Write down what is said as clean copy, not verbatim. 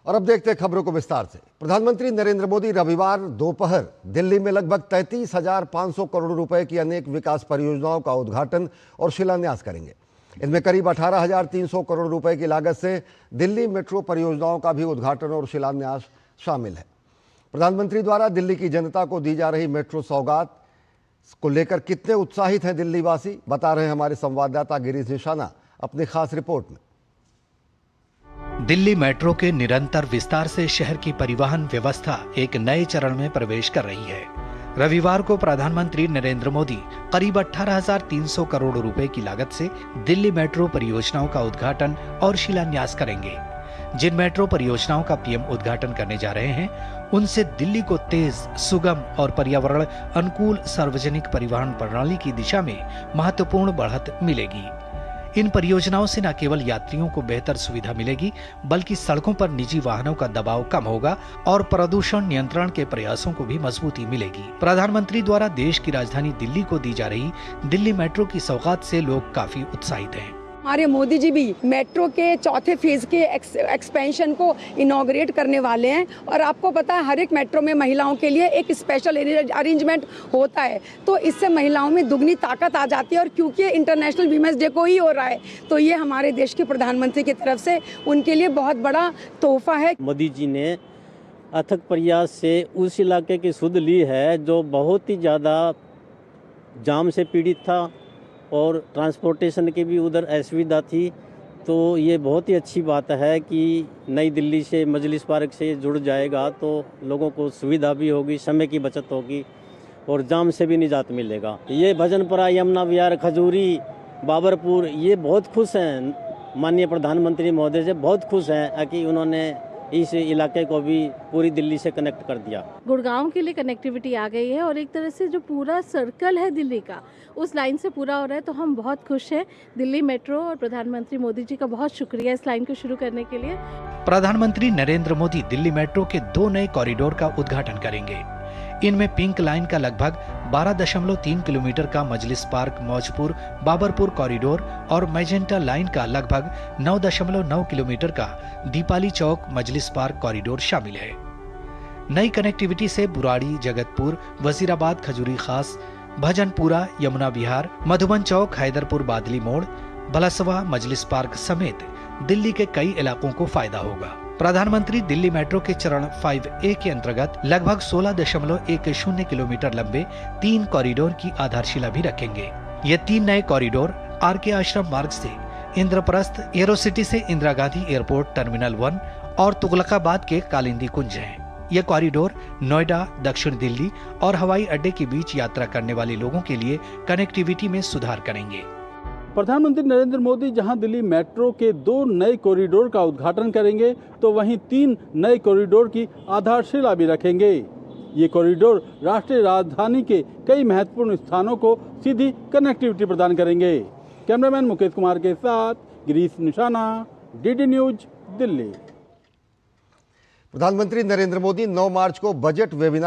और अब देखते हैं खबरों को विस्तार से। प्रधानमंत्री नरेंद्र मोदी रविवार दोपहर दिल्ली में लगभग 33,500 करोड़ रुपए की अनेक विकास परियोजनाओं का उद्घाटन और शिलान्यास करेंगे। इनमें करीब 18,300 करोड़ रुपए की लागत से दिल्ली मेट्रो परियोजनाओं का भी उद्घाटन और शिलान्यास शामिल है। प्रधानमंत्री द्वारा दिल्ली की जनता को दी जा रही मेट्रो सौगात को लेकर कितने उत्साहित हैं दिल्ली वासी, बता रहे हैं हमारे संवाददाता गिरीश निशाना अपनी खास रिपोर्ट में। दिल्ली मेट्रो के निरंतर विस्तार से शहर की परिवहन व्यवस्था एक नए चरण में प्रवेश कर रही है। रविवार को प्रधानमंत्री नरेंद्र मोदी करीब 18,300 करोड़ रुपए की लागत से दिल्ली मेट्रो परियोजनाओं का उद्घाटन और शिलान्यास करेंगे। जिन मेट्रो परियोजनाओं का पीएम उद्घाटन करने जा रहे हैं, उनसे दिल्ली को तेज, सुगम और पर्यावरण अनुकूल सार्वजनिक परिवहन प्रणाली की दिशा में महत्वपूर्ण बढ़त मिलेगी। इन परियोजनाओं से न केवल यात्रियों को बेहतर सुविधा मिलेगी, बल्कि सड़कों पर निजी वाहनों का दबाव कम होगा और प्रदूषण नियंत्रण के प्रयासों को भी मजबूती मिलेगी। प्रधानमंत्री द्वारा देश की राजधानी दिल्ली को दी जा रही दिल्ली मेट्रो की सौगात से लोग काफी उत्साहित हैं। हमारे मोदी जी भी मेट्रो के चौथे फेज के एक्सपेंशन को इनॉग्रेट करने वाले हैं और आपको पता है हर एक मेट्रो में महिलाओं के लिए एक स्पेशल अरेंजमेंट होता है, तो इससे महिलाओं में दुगनी ताकत आ जाती है। और क्योंकि इंटरनेशनल वीमेंस डे को ही हो रहा है, तो ये हमारे देश के प्रधानमंत्री की तरफ से उनके लिए बहुत बड़ा तोहफा है। मोदी जी ने अथक प्रयास से उस इलाके की सुध ली है जो बहुत ही ज़्यादा जाम से पीड़ित था और ट्रांसपोर्टेशन की भी उधर असुविधा थी। तो ये बहुत ही अच्छी बात है कि नई दिल्ली से मजलिस पार्क से जुड़ जाएगा, तो लोगों को सुविधा भी होगी, समय की बचत होगी और जाम से भी निजात मिलेगा। ये भजनपुरा, यमुना विहार, खजूरी, बाबरपुर, ये बहुत खुश हैं, माननीय प्रधानमंत्री महोदय से बहुत खुश हैं कि उन्होंने इस इलाके को भी पूरी दिल्ली से कनेक्ट कर दिया। गुड़गांव के लिए कनेक्टिविटी आ गई है और एक तरह से जो पूरा सर्कल है दिल्ली का, उस लाइन से पूरा हो रहा है, तो हम बहुत खुश हैं। दिल्ली मेट्रो और प्रधानमंत्री मोदी जी का बहुत शुक्रिया इस लाइन को शुरू करने के लिए। प्रधानमंत्री नरेंद्र मोदी दिल्ली मेट्रो के 2 नए कॉरिडोर का उद्घाटन करेंगे। इनमें पिंक लाइन का लगभग 12.3 किलोमीटर का मजलिस पार्क मौजपुर बाबरपुर कॉरिडोर और मैजेंटा लाइन का लगभग 9.9 किलोमीटर का दीपाली चौक मजलिस पार्क कॉरिडोर शामिल है। नई कनेक्टिविटी से बुराड़ी, जगतपुर, वजीराबाद, खजूरी खास, भजनपुरा, यमुना विहार, मधुबन चौक, हैदरपुर बादली मोड़, बलसवा, मजलिस पार्क समेत दिल्ली के कई इलाकों को फायदा होगा। प्रधानमंत्री दिल्ली मेट्रो के चरण 5A के अंतर्गत लगभग 16.10 किलोमीटर लंबे 3 कॉरिडोर की आधारशिला भी रखेंगे। ये 3 नए कॉरिडोर RK आश्रम मार्ग से इंद्रप्रस्थ, एरोसिटी से इंदिरा गांधी एयरपोर्ट टर्मिनल 1 और तुगलकाबाद के कालिंदी कुंज हैं। ये कॉरिडोर नोएडा, दक्षिण दिल्ली और हवाई अड्डे के बीच यात्रा करने वाले लोगों के लिए कनेक्टिविटी में सुधार करेंगे। प्रधानमंत्री नरेंद्र मोदी जहां दिल्ली मेट्रो के 2 नए कॉरिडोर का उद्घाटन करेंगे, तो वहीं 3 नए कॉरिडोर की आधारशिला भी रखेंगे। ये कॉरिडोर राष्ट्रीय राजधानी के कई महत्वपूर्ण स्थानों को सीधी कनेक्टिविटी प्रदान करेंगे। कैमरामैन मुकेश कुमार के साथ गिरीश निशाना, DD न्यूज, दिल्ली। प्रधानमंत्री नरेंद्र मोदी 9 मार्च को बजट वेबिनार